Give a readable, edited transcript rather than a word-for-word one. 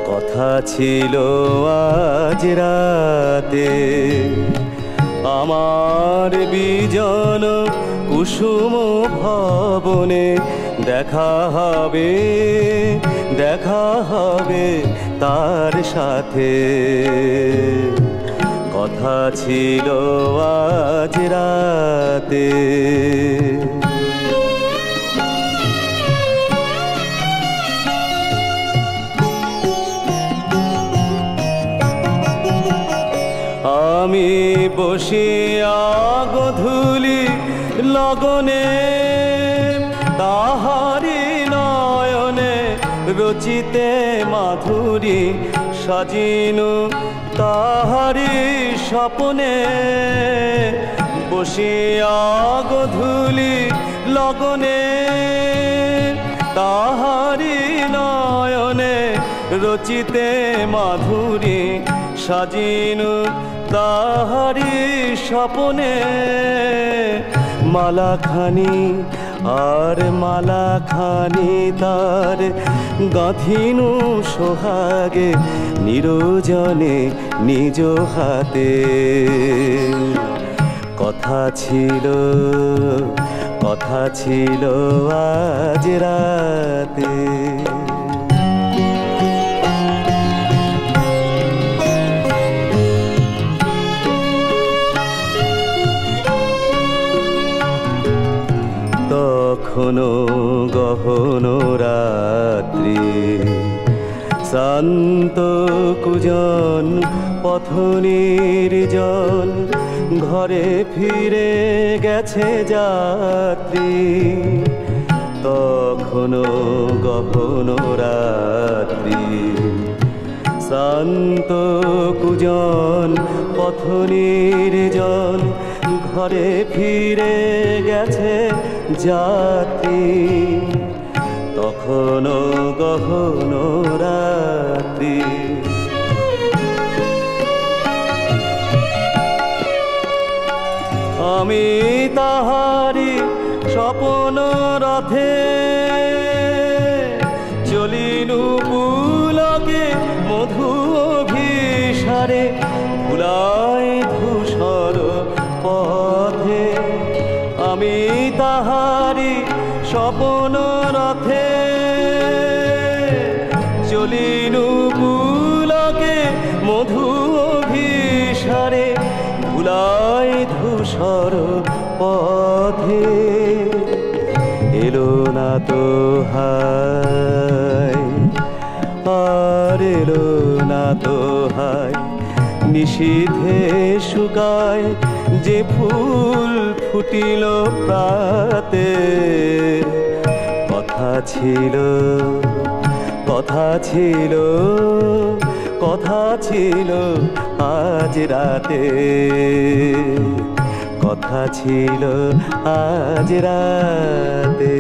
কথা ছিল আজ রাতে আমার বিজন কুসুম ভবনে দেখা হবে তার সাথে। কথা ছিল আজ রাতে। আমি বসিয়া গধূলি লগনে তাহারি নয়নে রচিতে মাধুরী সাজিনু তাহারি স্বপ্নে। বসিয়া গধূলি লগনে তাহারি নয়নে রচিতে মাধুরী সাজিনু তাহারি স্বপ্নে। মালাখানি আর মালাখানি তার গাঁথিনু সোহাগে নিরজনে নিজ হাতে। কথা ছিল আজ রাতে। তখনো গহন রাত্রি শান্ত কুজন পথ নির্জন ঘরে ফিরে গেছে যাত্রী। তখনো গহন রাত্রি শান্ত কুজন পথ নির্জন ঘরে ফিরে গেছে যাত্রী। তখনো গহন রাত্রি। আমি তাহারি স্বপ্ন রথে চলিনু পুলকে মধু অভিসারে ভুলাই ধূসর পথে। আমি তাহারি স্বপ্ন রথে চলিনু পুলকে মধু অভিসারে ভুলাই ধূসর পথে। এলো না তো হায় আর এলো না তো হায় নিশীথে শুকায় যে ফুল ফুটিল প্রাতে। কথা ছিল আজ রাতে। কথা ছিল আজ রাতে।